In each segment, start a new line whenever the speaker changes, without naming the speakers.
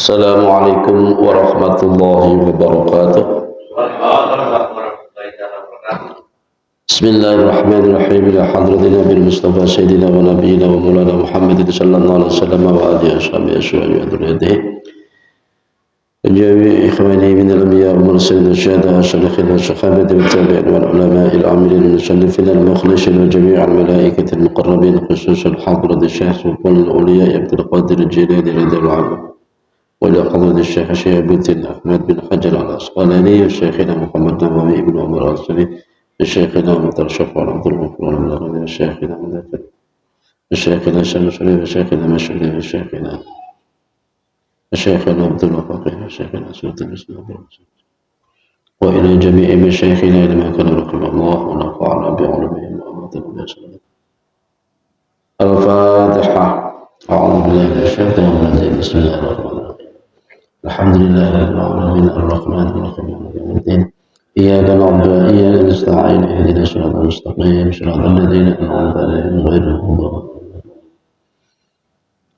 Assalamualaikum warahmatullahi wabarakatuh. Bismillahirrahmanirrahim. Ila hadratin Nabi Mustafa Sayyidina wa Nabiyina wa Maulana Muhammadin sallallahu alaihi wasallam wa alihi washabihi ajma'in wa dhurriyyatihi. جميع إخواني من الأنبياء والمرسلين والشهداء والصالحين والصحابة والتابعين والعلماء العاملين المسلمين المخلصين وجميع الملائكة المقربين خصوصا حضرة الشيخ وكل الأولياء عبد القادر الجيلاني رضي الله عنه وإلى حضرة الشيخ شهاب الدين أحمد بن حجر العسقلاني وشيخنا محمد نبوي بن عمر العسقلاني وشيخنا مترشف عبد الغفور الغني وشيخنا مذكر وشيخنا شمسري وشيخنا مشري وشيخنا وشيخنا عبد الفقيه وشيخنا سلطان الإسلام وإلى جميع مشايخنا إلى ما كان رحمه الله ونفعنا بعلمهم وأمتنا بأسلام. الفاتحة. أعوذ بالله من الشيطان الرجيم. بسم الله الرحمن الرحيم. الحمد لله رب العالمين الرحمن الرحيم مالك يوم الدين إياك نعبد وإياك نستعين اهدنا الصراط المستقيم صراط الذين أنعمت عليهم غير المغضوب.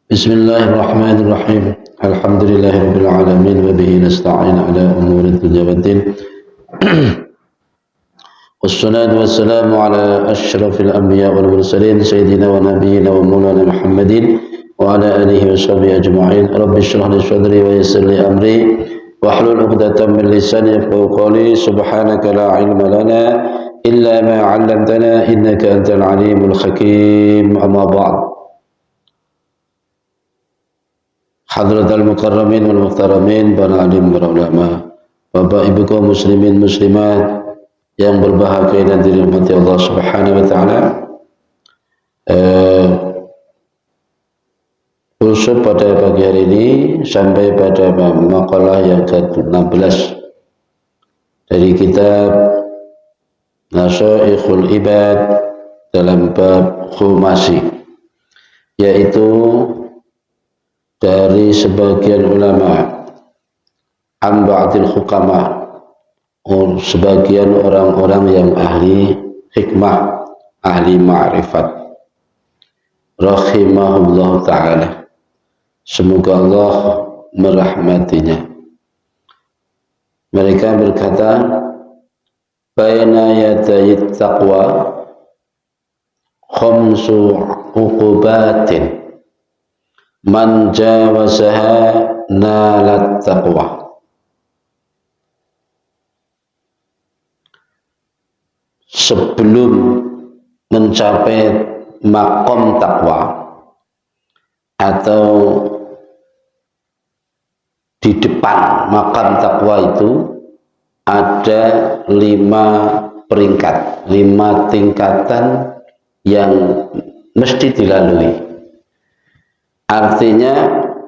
بسم الله الرحمن الرحيم. الحمد لله رب العالمين وبه نستعين على أمور الدنيا والدين والصلاة والسلام على أشرف الأنبياء والمرسلين سيدنا ونبينا ومولانا محمد وعلى آله وصحبه أجمعين. رب اشرح لي صدري ويسر لي أمري واحلل عقدة من لساني يفقهوا قولي. سبحانك لا علم لنا إلا ما علمتنا إنك أنت العليم الحكيم. أما بعد. Hadratal mukarramin wal muhtaramin, para alim, para ulama, bapak ibu kaum muslimin muslimat yang berbahagia dan dirahmati Allah Subhanahu wa taala. Khusus pada pagi hari ini sampai pada makalah yang ke-16 dari kitab Nasaikhul Ibad dalam bab khumasi, yaitu dari sebagian ulama, ba'dil hukama, sebagian orang-orang yang ahli hikmah, ahli ma'rifat, rahimahullah ta'ala, semoga Allah merahmatinya. Mereka berkata, baina yadayit taqwa khamsu uqubatin man jawazaha nalat taqwa. Sebelum mencapai makom takwa atau di depan makom takwa itu ada 5 peringkat, 5 tingkatan yang mesti dilalui. Artinya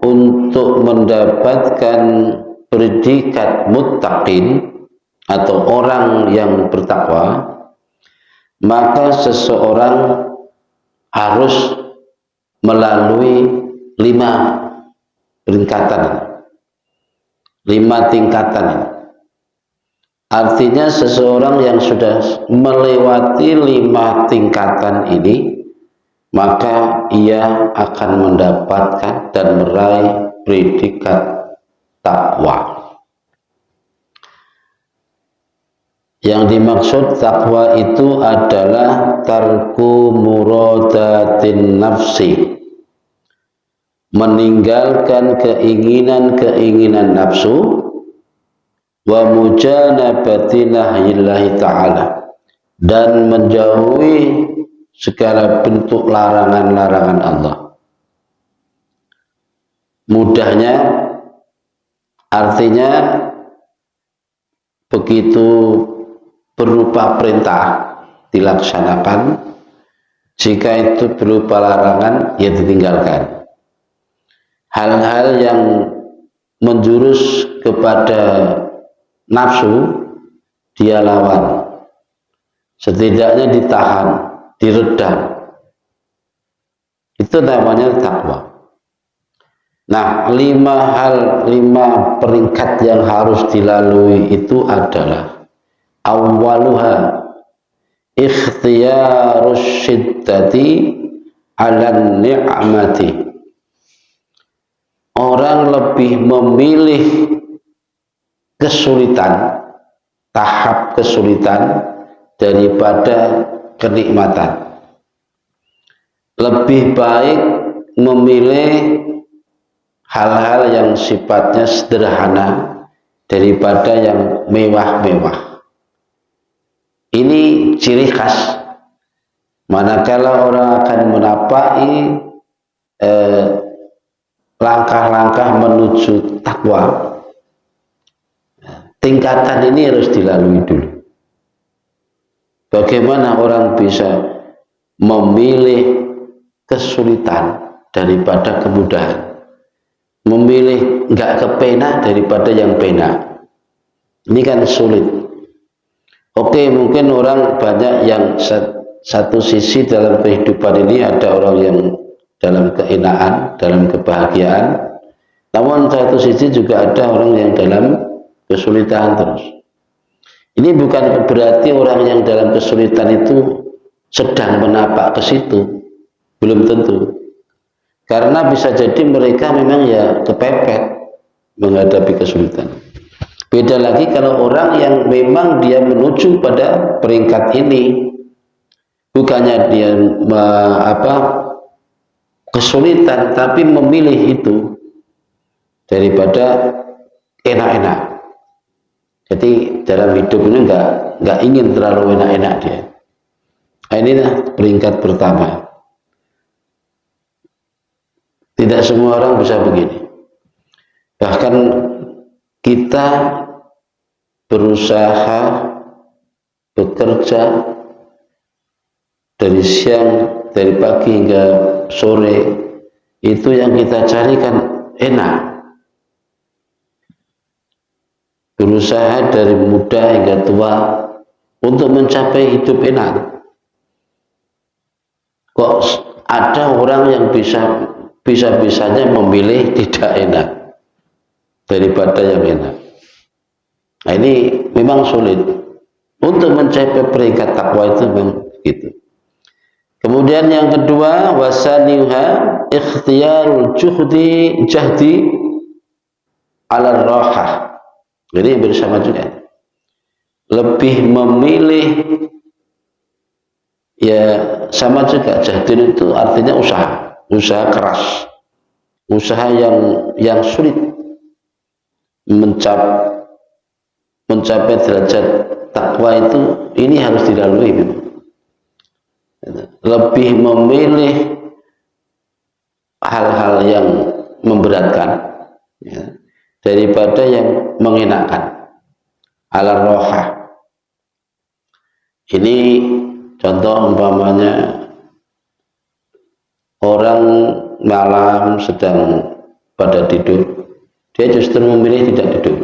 untuk mendapatkan predikat muttaqin atau orang yang bertakwa, maka seseorang harus melalui 5 peringkatan, 5 tingkatan. Artinya seseorang yang sudah melewati 5 tingkatan ini, maka ia akan mendapatkan dan meraih predikat takwa. Yang dimaksud takwa itu adalah tarku muradatin nafsi, meninggalkan keinginan-keinginan nafsu, wa mujanabati nahyillahi ta'ala, dan menjauhi segala bentuk larangan-larangan Allah. Mudahnya artinya begitu berupa perintah dilaksanakan, jika itu berupa larangan ya ditinggalkan. Hal-hal yang menjurus kepada nafsu dia lawan, setidaknya ditahan, diredam. Itu namanya takwa. Nah, 5 peringkat yang harus dilalui itu adalah awwaluha ikhtiyarus syiddati 'alan ni'mati. orang lebih memilih kesulitan, tahap kesulitan daripada kenikmatan. Lebih baik memilih hal-hal yang sifatnya sederhana daripada yang mewah-mewah. Ini ciri khas manakala orang akan menapai langkah-langkah menuju takwa. Tingkatan ini harus dilalui dulu. Bagaimana orang bisa memilih kesulitan daripada kemudahan, memilih nggak kepenak daripada yang penak. Ini kan sulit. Oke, mungkin orang banyak yang satu sisi dalam kehidupan ini ada orang yang dalam keenaan, dalam kebahagiaan, namun satu sisi juga ada orang yang dalam kesulitan terus. Ini bukan berarti orang yang dalam kesulitan itu sedang menapak ke situ, belum tentu. Karena bisa jadi mereka memang ya kepepet menghadapi kesulitan. Beda lagi kalau orang yang memang dia menuju pada peringkat ini, bukannya dia kesulitan, tapi memilih itu daripada enak-enak. Jadi dalam hidup ini nggak ingin terlalu enak-enak dia. Nah, inilah peringkat pertama. Tidak semua orang bisa begini. Bahkan kita berusaha bekerja dari siang, dari pagi hingga sore, itu yang kita carikan enak. Berusaha dari muda hingga tua untuk mencapai hidup enak. Kok ada orang yang bisa-bisanya memilih tidak enak daripada yang enak. Nah, ini memang sulit. Untuk mencapai peringkat takwa itu memang begitu. Kemudian yang kedua, wasaniha ikhtiyarul jahdi ala rahah. Jadi bersama juga lebih memilih, ya sama juga, jahdin itu artinya usaha keras, usaha yang sulit mencapai derajat takwa itu. Ini harus dilalui memang. Lebih memilih hal-hal yang memberatkan, ya, daripada yang mengenakan, ala rohah. Ini contoh umpamanya orang malam sedang pada tidur, dia justru memilih tidak tidur.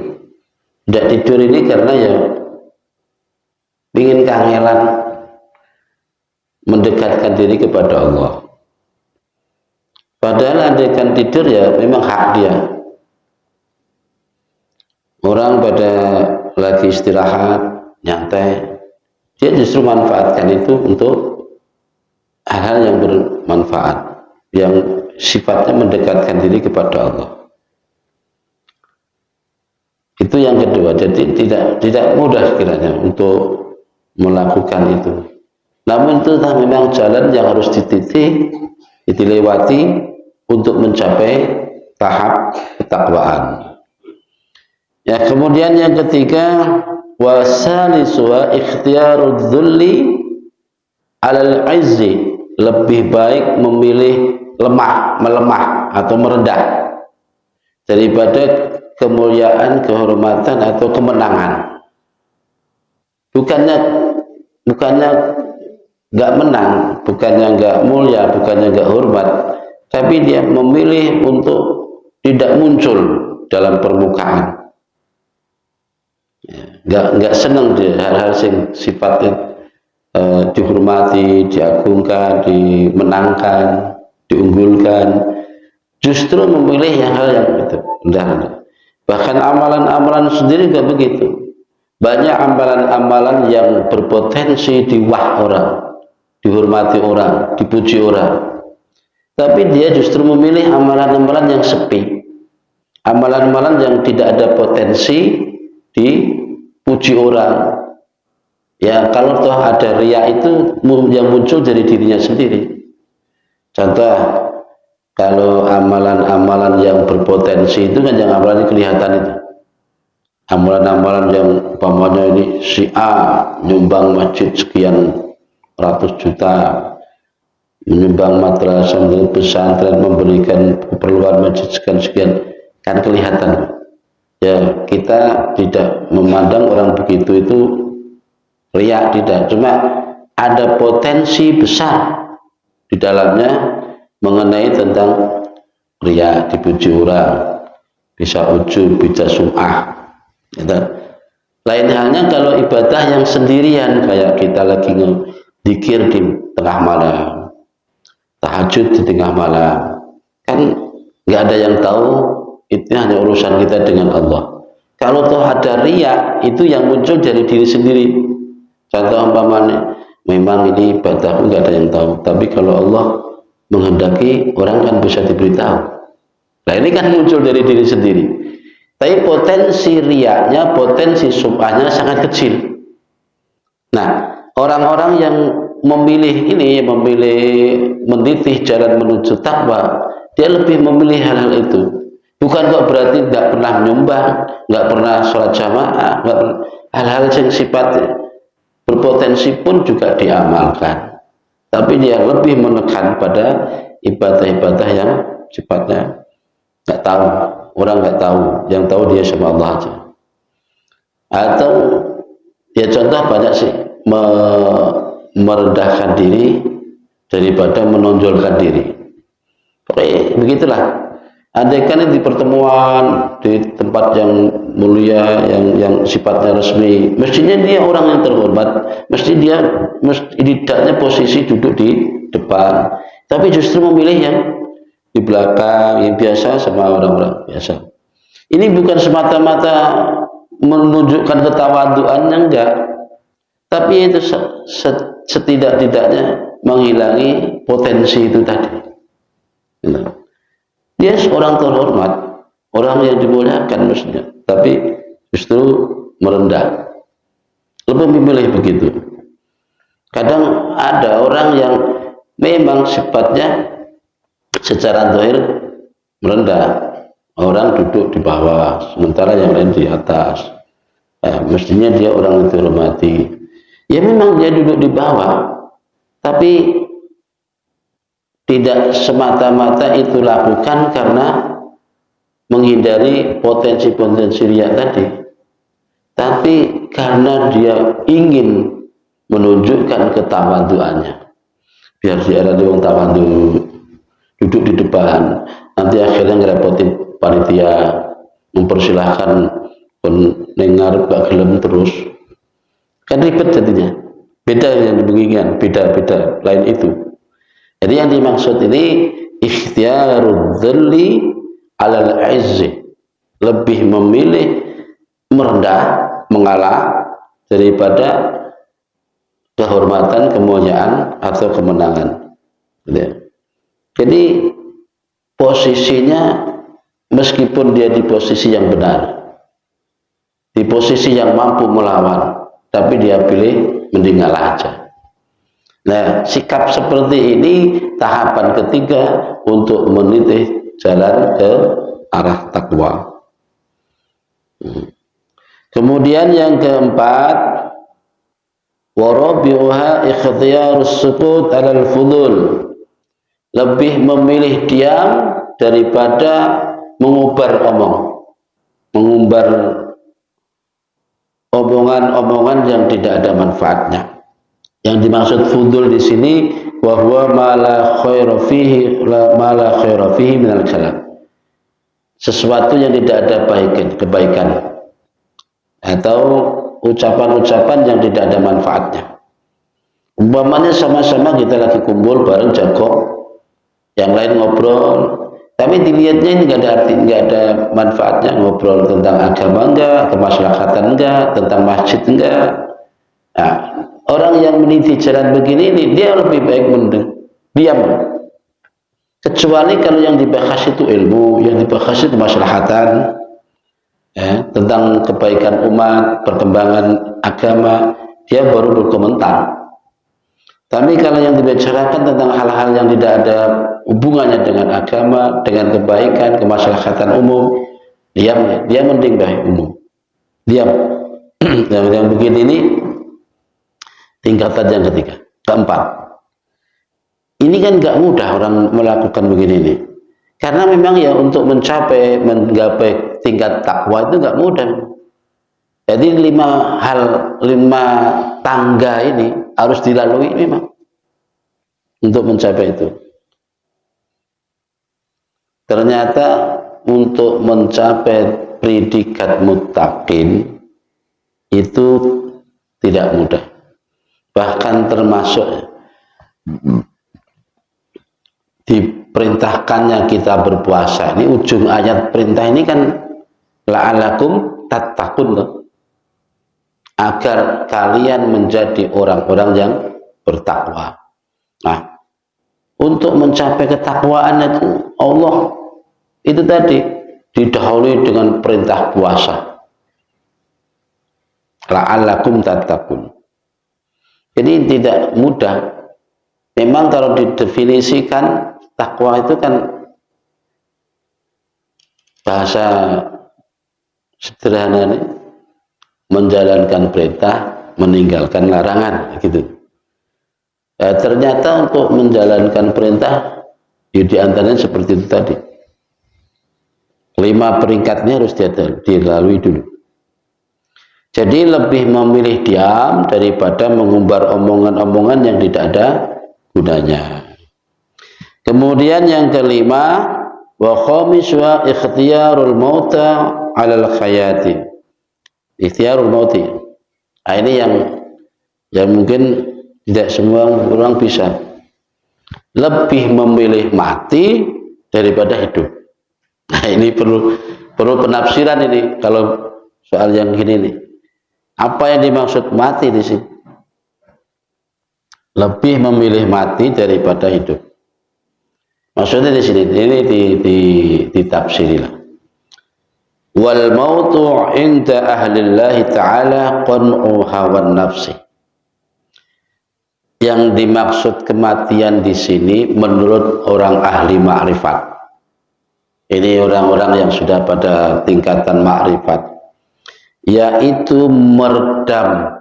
Tidak tidur ini karena ya ingin kangelan mendekatkan diri kepada Allah. Padahal andaikan tidur ya memang hak dia. Orang pada lagi istirahat, nyantai, dia justru manfaatkan itu untuk hal-hal yang bermanfaat, yang sifatnya mendekatkan diri kepada Allah. Itu yang kedua. Jadi tidak mudah kiranya untuk melakukan itu. Namun itu memang jalan yang harus dilewati untuk mencapai tahap ketakwaan. Ya, kemudian yang ketiga, wasalisuha ikhtiyarudz dzulli 'alal 'izzi, lebih baik memilih melemah atau merendah daripada kemuliaan, kehormatan atau kemenangan. Bukannya nggak menang, bukannya nggak mulia, bukannya nggak hormat, tapi dia memilih untuk tidak muncul dalam permukaan. Nggak senang dia hal-hal yang sifatnya dihormati, diagungkan, dimenangkan, diunggulkan. Justru memilih yang hal yang itu rendah. Bahkan amalan-amalan sendiri juga begitu. Banyak amalan-amalan yang berpotensi diwah orang, dihormati orang, dipuji orang. Tapi dia justru memilih amalan-amalan yang sepi, Amalan-amalan yang tidak ada potensi dipuji orang. Ya, kalau toh ada riya itu yang muncul dari dirinya sendiri. Contoh, kalau amalan-amalan yang berpotensi itu kan yang amalan kelihatan itu. Amalan-amalan yang umpamanya ini si A nyumbang masjid sekian ratus juta, menyumbang madrasah, pesantren, memberikan keperluan masjid sekian kan kelihatan. Ya, kita tidak memandang orang begitu itu riya, tidak. Cuma ada potensi besar di dalamnya mengenai tentang riya, dipuji orang, bisa ujub, bisa sum'ah. Gitu. Lain halnya kalau ibadah yang sendirian, kayak kita lagi zikir di tengah malam, tahajud di tengah malam, kan nggak ada yang tahu, itu hanya urusan kita dengan Allah. Kalau toh ada riya, itu yang muncul dari diri sendiri. Contoh umpamanya, memang ini ibadah nggak ada yang tahu, tapi kalau Allah menghendaki, orang kan bisa diberitahu. Nah ini kan muncul dari diri sendiri. Tapi potensi riyanya, potensi sum'ahnya sangat kecil. Nah, orang-orang yang memilih ini, menitih jalan menuju takwa, dia lebih memilih hal-hal itu. Bukan kok berarti nggak pernah menyumbang, nggak pernah sholat jamaah, hal-hal yang sifatnya berpotensi pun juga diamalkan. Tapi dia lebih menekan pada ibadah-ibadah yang sifatnya nggak tahu. Orang nggak tahu, yang tahu dia sama Allah aja. Atau ya contoh banyak sih, merendahkan diri daripada menonjolkan diri. Oke, begitulah. Andai kan di pertemuan di tempat yang mulia, yang sifatnya resmi, mestinya dia orang yang terhormat, tidaknya posisi duduk di depan, tapi justru memilih yang di belakang, yang biasa sama orang-orang biasa. Ini bukan semata-mata menunjukkan ketawaduannya, enggak, tapi itu setidak-tidaknya menghilangi potensi itu tadi. Dia seorang terhormat, orang yang dimuliakan mestinya, tapi justru merendah. Lebih memilih begitu. Kadang ada orang yang memang sifatnya secara zahir merendah, orang duduk di bawah, sementara yang lain di atas. Mestinya dia orang yang dihormati. Ya memang dia duduk di bawah, tapi tidak semata-mata itu lakukan karena menghindari potensi-potensi riya tadi, tapi karena dia ingin menunjukkan ketawaduannya. Biar dia ada orang tawadu, duduk di depan, nanti akhirnya ngerepotin panitia, mempersilahkan pendengar gak gelem terus, kan ribet jadinya. Beda yang dibunyikan, beda lain itu. Jadi yang dimaksud ini ikhtiyarul dzulli alal izzi, lebih memilih merendah, mengalah daripada kehormatan, kemuliaan atau kemenangan. Jadi posisinya, meskipun dia di posisi yang benar, di posisi yang mampu melawan, tapi dia pilih mending ngalah aja. Nah, sikap seperti ini tahapan ketiga untuk menitih jalan ke arah takwa. Kemudian yang keempat, warabi'uha ikhtiyarus sukut 'alal fudul, lebih memilih diam daripada mengumbar omongan-omongan yang tidak ada manfaatnya. Yang dimaksud fudul di sini wahwa ma la khaira fihi minal kalam, sesuatu yang tidak ada kebaikan atau ucapan-ucapan yang tidak ada manfaatnya. Umpamanya sama-sama kita lagi kumpul bareng jago, yang lain ngobrol, tapi dilihatnya ini nggak ada arti, nggak ada manfaatnya. Ngobrol tentang agama enggak, kemaslahatan enggak, tentang masjid enggak. Nah, orang yang meniti jalan begini ini, dia lebih baik diam. Kecuali kalau yang dibahas itu ilmu, yang dibahas itu kemaslahatan, ya, tentang kebaikan umat, perkembangan agama, dia baru berkomentar. Tapi kalau yang dibicarakan tentang hal-hal yang tidak ada hubungannya dengan agama, dengan kebaikan, kemaslahatan umum, diam, dia mending baik umum. Diam. Yang begini ini tingkatan yang ketiga, keempat. Ini kan gak mudah orang melakukan begini nih. Karena memang ya untuk menggapai tingkat takwa itu gak mudah. Jadi 5 tangga ini harus dilalui memang untuk mencapai itu. Ternyata untuk mencapai predikat muttaqin itu tidak mudah. Bahkan termasuk diperintahkannya kita berpuasa. Ini ujung ayat perintah ini kan la'alakum tattaqun, agar kalian menjadi orang-orang yang bertakwa. Nah, untuk mencapai ketakwaan itu Allah itu tadi didahului dengan perintah puasa. La'allakum tattaqun. Jadi tidak mudah. Memang kalau didefinisikan takwa itu kan bahasa sederhana nih, menjalankan perintah, meninggalkan larangan, gitu. Ternyata untuk menjalankan perintah, ya diantaranya seperti itu tadi. 5 peringkatnya harus dilalui dulu. Jadi lebih memilih diam daripada mengumbar omongan-omongan yang tidak ada gunanya. Kemudian yang kelima, wa khamis wa ikhtiyarul mauta 'alal khayati. Ikhtiyarul mauti. Nah, ini yang mungkin tidak semua orang bisa. Lebih memilih mati daripada hidup. Nah, ini perlu penafsiran ini kalau soal yang gini nih. Apa yang dimaksud mati di sini? Lebih memilih mati daripada hidup. Maksudnya di sini ini ditafsirilah. Wal mautu 'inda ahlillahi ta'ala qan'u hawan nafsi. Yang dimaksud kematian di sini menurut orang ahli ma'rifat. Ini orang-orang yang sudah pada tingkatan ma'rifat, yaitu meredam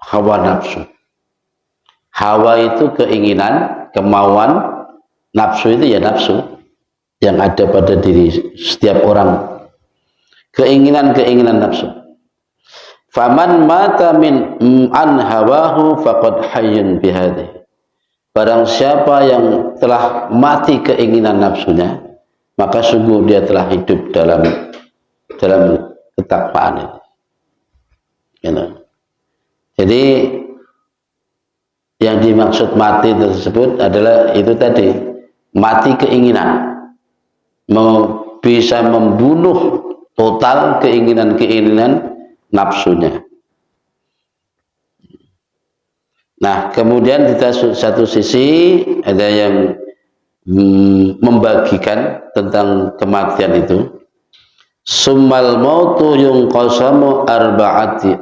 hawa nafsu. Hawa itu keinginan, kemauan, nafsu itu ya nafsu yang ada pada diri setiap orang. Keinginan-keinginan nafsu. Faman mata min an hawahu faqad hayyun bihadhihi. Barang siapa yang telah mati keinginan nafsunya, maka sungguh dia telah hidup dalam ketakwaan ini. Jadi yang dimaksud mati tersebut adalah itu tadi, mati keinginan, bisa membunuh total keinginan-keinginan nafsunya. Nah, kemudian di satu sisi ada yang membagikan tentang kematian itu. Summal mautu yunqasamu arba'ata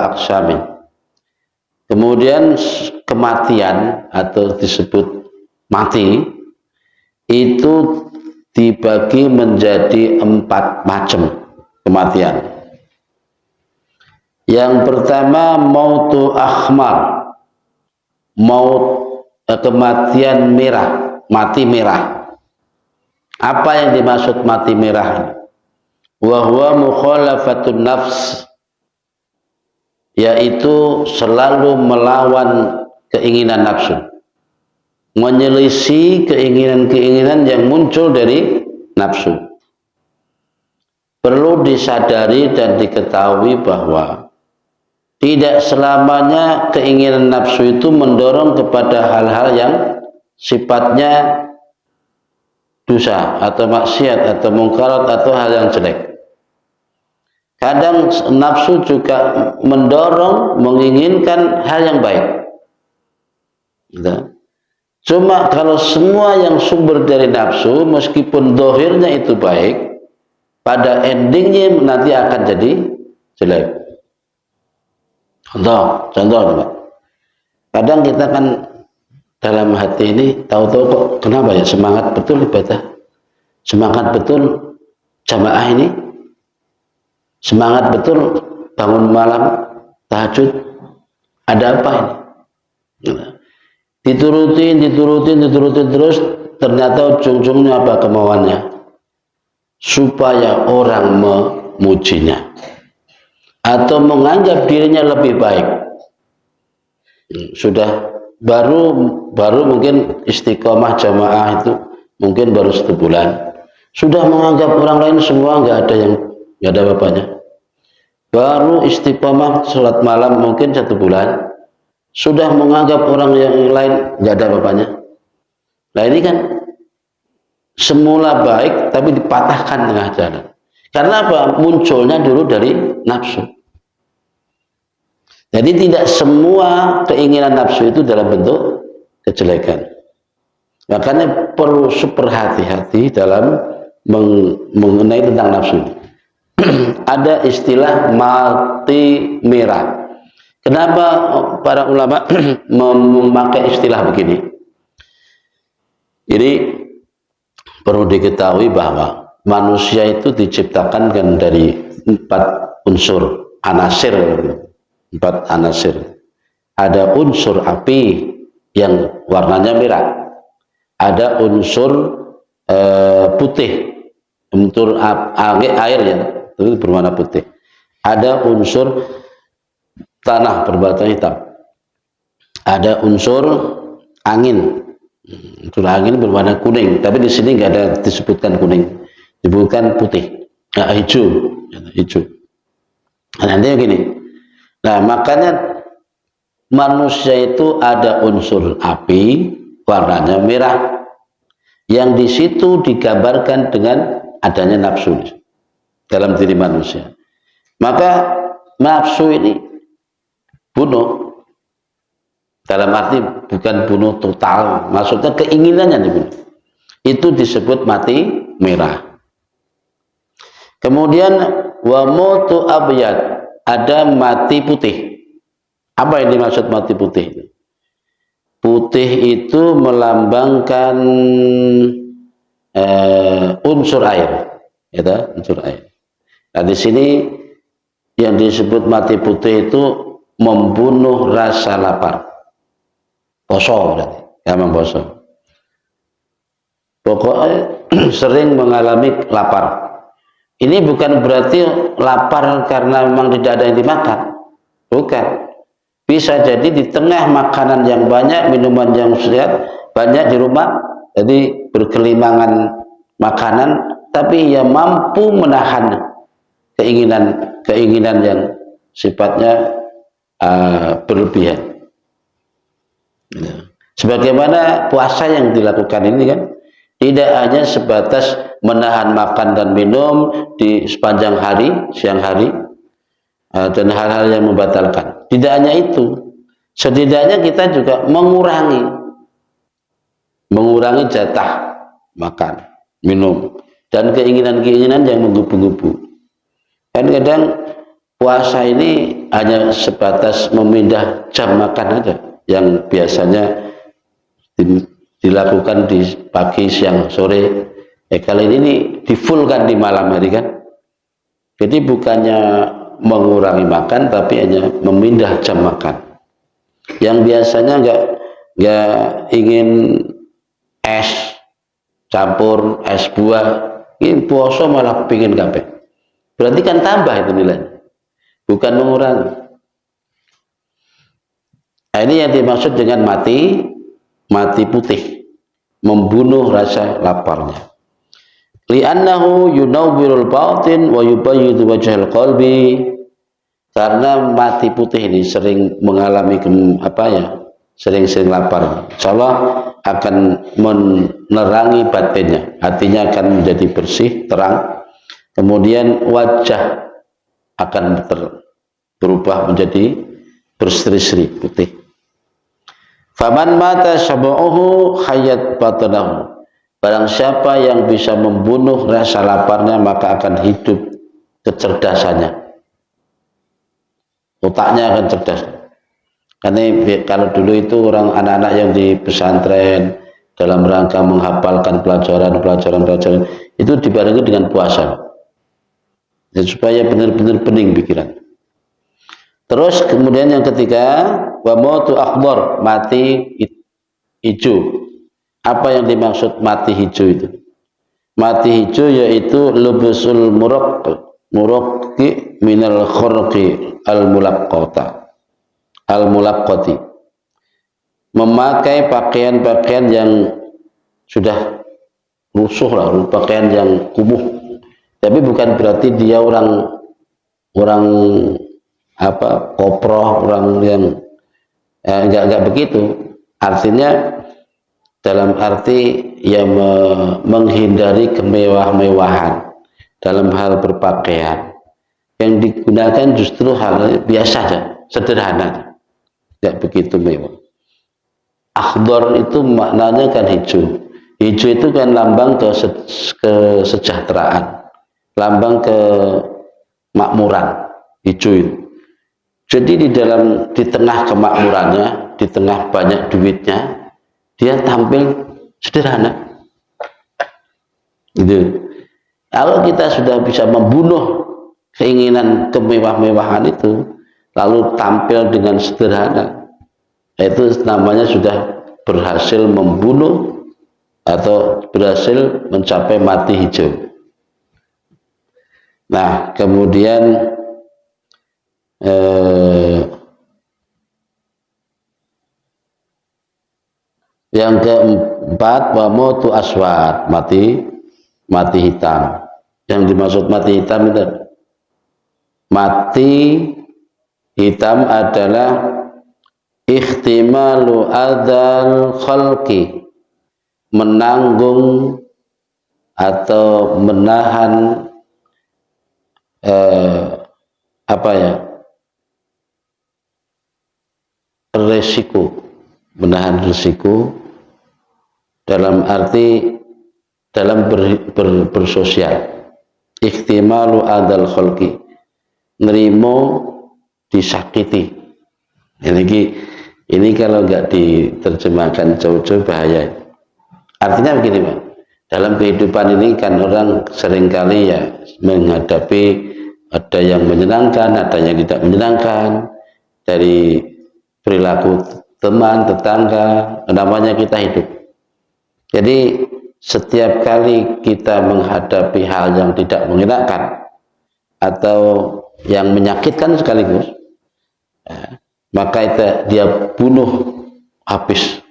aqsamin. Kemudian kematian atau disebut mati itu dibagi menjadi 4 macam kematian. Yang pertama mautu ahmar, kematian merah, mati merah. Apa yang dimaksud mati merah? Wa huwa mukhalafatun nafs, yaitu selalu melawan keinginan nafsu, menyelisih keinginan-keinginan yang muncul dari nafsu. Perlu disadari dan diketahui bahwa tidak selamanya keinginan nafsu itu mendorong kepada hal-hal yang sifatnya dosa atau maksiat atau mungkarat atau hal yang jelek. Kadang nafsu juga mendorong, menginginkan hal yang baik. Gitu. Cuma kalau semua yang sumber dari nafsu, meskipun dohirnya itu baik, pada endingnya nanti akan jadi jelek. Contoh, Pak. Kadang kita kan dalam hati ini tahu-tahu kok kenapa ya semangat betul ibadah, semangat betul jamaah ini, semangat betul bangun malam tahajud, ada apa ini? Diturutin terus, ternyata ujung-ujungnya apa kemauannya? Supaya orang memujinya atau menganggap dirinya lebih baik. Sudah baru mungkin istiqomah jamaah itu mungkin baru 1 bulan, sudah menganggap orang lain semua nggak ada apa-apanya. Baru istiqomah sholat malam mungkin 1 bulan, sudah menganggap orang yang lain nggak ada apa-apanya. Nah ini kan semula baik tapi dipatahkan tengah jalan. Karena apa? Munculnya dulu dari nafsu. Jadi tidak semua keinginan nafsu itu dalam bentuk kejelekan. Makanya perlu super hati-hati dalam mengenai tentang nafsu. Ada istilah mati merah. Kenapa para ulama memakai istilah begini? Jadi perlu diketahui bahwa manusia itu diciptakan kan dari 4 unsur anasir. 4 anasir. Ada unsur api yang warnanya merah. Ada unsur putih, unsur air yang itu berwarna putih. Ada unsur tanah berwarna hitam. Ada unsur angin. Unsur angin berwarna kuning, tapi di sini nggak ada disebutkan kuning, disebutkan putih, hijau. Nah, nanti begini. Nah, makanya manusia itu ada unsur api, warnanya merah, yang di situ digambarkan dengan adanya nafsu dalam diri manusia. Maka nafsu ini bunuh, dalam arti bukan bunuh total, maksudnya keinginannya dibunuh. Itu disebut mati merah. Kemudian wa mautu abyad, ada mati putih. Apa yang dimaksud mati putih? Putih itu melambangkan unsur air, ya, unsur air. Nah, di sini yang disebut mati putih itu membunuh rasa lapar. Poso berarti, emang poso. Pokoknya sering mengalami lapar. Ini bukan berarti lapar karena memang tidak ada yang dimakan, bukan. Bisa jadi di tengah makanan yang banyak, minuman yang sehat banyak di rumah, jadi berkelimangan makanan, tapi ia mampu menahan keinginan yang sifatnya berlebihan. Sebagaimana puasa yang dilakukan ini kan tidak hanya sebatas menahan makan dan minum di sepanjang hari, siang hari, dan hal-hal yang membatalkan. Tidak hanya itu, setidaknya kita juga mengurangi jatah makan, minum, dan keinginan-keinginan yang menggebu-gebu. Kan kadang puasa ini hanya sebatas memindah jam makan aja, yang biasanya dilakukan di pagi, siang, sore. Kali ini difulkan di malam hari kan. Jadi bukannya mengurangi makan, tapi hanya memindah jam makan. Yang biasanya nggak ingin es campur es buah, ini puasa malah pingin kabeh. Berarti kan tambah itu nilainya, bukan mengurangi. Nah, ini yang dimaksud dengan mati putih, membunuh rasa laparnya. Li'annahu yunawwirul batin wa yubayyidu wajhal qalbi, karena mati putih ini sering mengalami sering-sering lapar. Insyaallah akan menerangi batinnya, hatinya akan menjadi bersih, terang. Kemudian wajah akan berubah menjadi berseri-seri putih. Faman mata syab'uhu hayat batanahu. Barang siapa yang bisa membunuh rasa laparnya, maka akan hidup kecerdasannya. Otaknya akan cerdas. Karena kalau dulu itu orang anak-anak yang di pesantren dalam rangka menghafalkan pelajaran itu dibarengi dengan puasa. Dan supaya benar-benar pening pikiran. Terus kemudian yang ketiga, wa mautu akhdar, mati hijau. Apa yang dimaksud mati hijau itu? Mati hijau yaitu lubusul muraqqi minal khurqi al-mulaqqati. Memakai pakaian-pakaian yang sudah rusuh lah, pakaian yang kumuh. Tapi bukan berarti dia orang koproh, orang yang enggak begitu. Artinya dalam arti yang menghindari kemewah-mewahan dalam hal berpakaian. Yang digunakan justru hal biasa saja, sederhana, enggak begitu mewah. Akhdar itu maknanya kan hijau. Hijau itu kan lambang kesejahteraan, lambang kemakmuran, hijau itu. Jadi di tengah kemakmurannya, di tengah banyak duitnya, dia tampil sederhana. Gitu. Kalau kita sudah bisa membunuh keinginan kemewah-mewahan itu, lalu tampil dengan sederhana, itu namanya sudah berhasil membunuh atau berhasil mencapai mati hijau. Nah, kemudian yang keempat, wa mautu aswad, mati hitam. Yang dimaksud mati hitam itu, mati hitam adalah ikhtimalu adzal khalqi, menanggung atau menahan resiko, menahan resiko dalam arti dalam bersosial. Ikhtimalu adzal khalqi, nerimo disakiti. Ini kalau nggak diterjemahkan jauh-jauh bahaya. Artinya begini, Pak. Dalam kehidupan ini kan orang seringkali ya menghadapi ada yang menyenangkan, ada yang tidak menyenangkan, dari perilaku teman, tetangga, namanya kita hidup. Jadi setiap kali kita menghadapi hal yang tidak mengenakan atau yang menyakitkan sekaligus, maka itu dia bunuh habis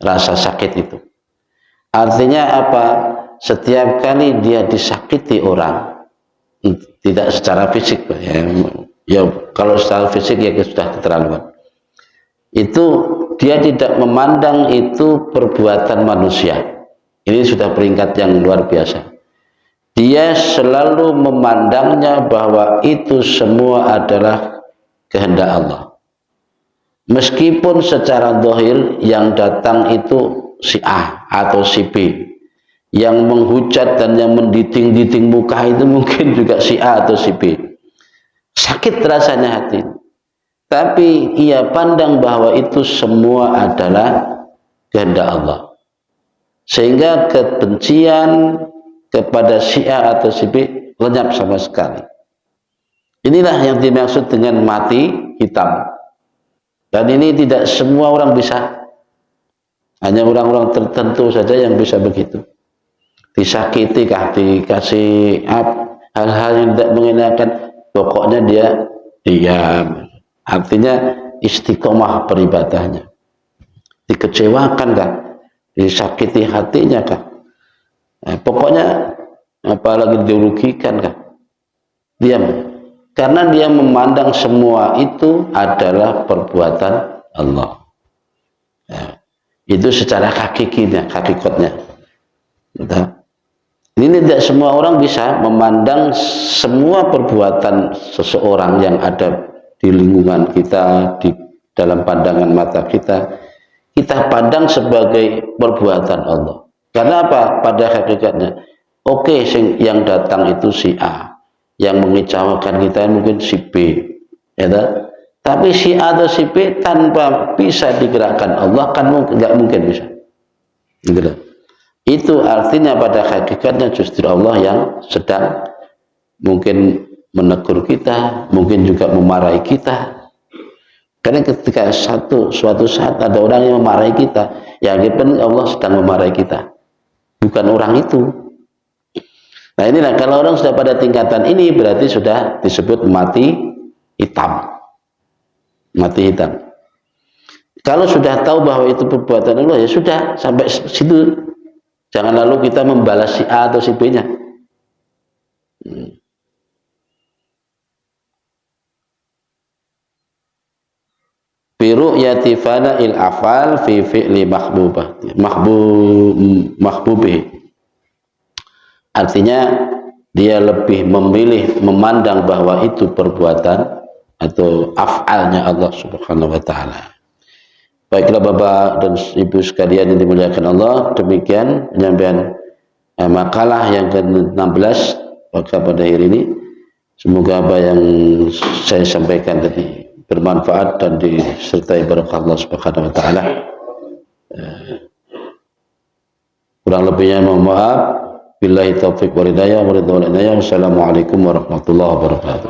rasa sakit itu. Artinya apa? Setiap kali dia disakiti orang, tidak secara fisik ya kalau secara fisik ya sudah keterlaluan, itu dia tidak memandang itu perbuatan manusia. Ini sudah peringkat yang luar biasa. Dia selalu memandangnya bahwa itu semua adalah kehendak Allah. Meskipun secara zahir yang datang itu si A atau si B, yang menghujat dan yang menditing-diting muka itu mungkin juga si A atau si B. Sakit rasanya hati, tapi ia pandang bahwa itu semua adalah kehendak Allah, sehingga kebencian kepada si A atau si B lenyap sama sekali. Inilah yang dimaksud dengan mati hitam. Dan ini tidak semua orang bisa, hanya orang-orang tertentu saja yang bisa begitu. Disakiti kah, dikasih hal-hal yang tidak mengenakan, pokoknya dia diam. Artinya istiqomah peribadahnya. Dikecewakan kah, disakiti hatinya kah, pokoknya apalagi dirugikan kah, diam. Karena dia memandang semua itu adalah perbuatan Allah. Itu secara hakikatnya. Ini tidak semua orang bisa memandang semua perbuatan seseorang yang ada di lingkungan kita, di dalam pandangan mata kita. kita pandang sebagai perbuatan Allah. Karena apa? Pada hakikatnya, oke, yang datang itu si A, yang mengecewakan kita mungkin si B, ya tak? Tapi si A atau si B tanpa bisa digerakkan Allah kan nggak mungkin bisa. Gitu. Itu artinya pada hakikatnya justru Allah yang sedang mungkin menegur kita, mungkin juga memarahi kita. Karena ketika suatu saat ada orang yang memarahi kita, ya penting Allah sedang memarahi kita, bukan orang itu. Nah inilah kalau orang sudah pada tingkatan ini berarti sudah disebut mati hitam. Mati hitam. Kalau sudah tahu bahwa itu perbuatan Allah, ya sudah sampai situ. Jangan lalu kita membalas si A atau si B-nya. Biru'yati fana'il afal fi fi'li mahbubih. Artinya dia lebih memilih memandang bahwa itu perbuatan atau af'alnya Allah Subhanahu wa taala. Baiklah Bapak dan Ibu sekalian yang dimuliakan Allah, demikian penyampaian makalah yang ke-16 pada hari ini. Semoga apa yang saya sampaikan tadi bermanfaat dan disertai berkah Allah Subhanahu wa taala. Kurang lebihnya mohon maaf. Billahi taufiq wal hidayah. Wassalamualaikum warahmatullahi wabarakatuh.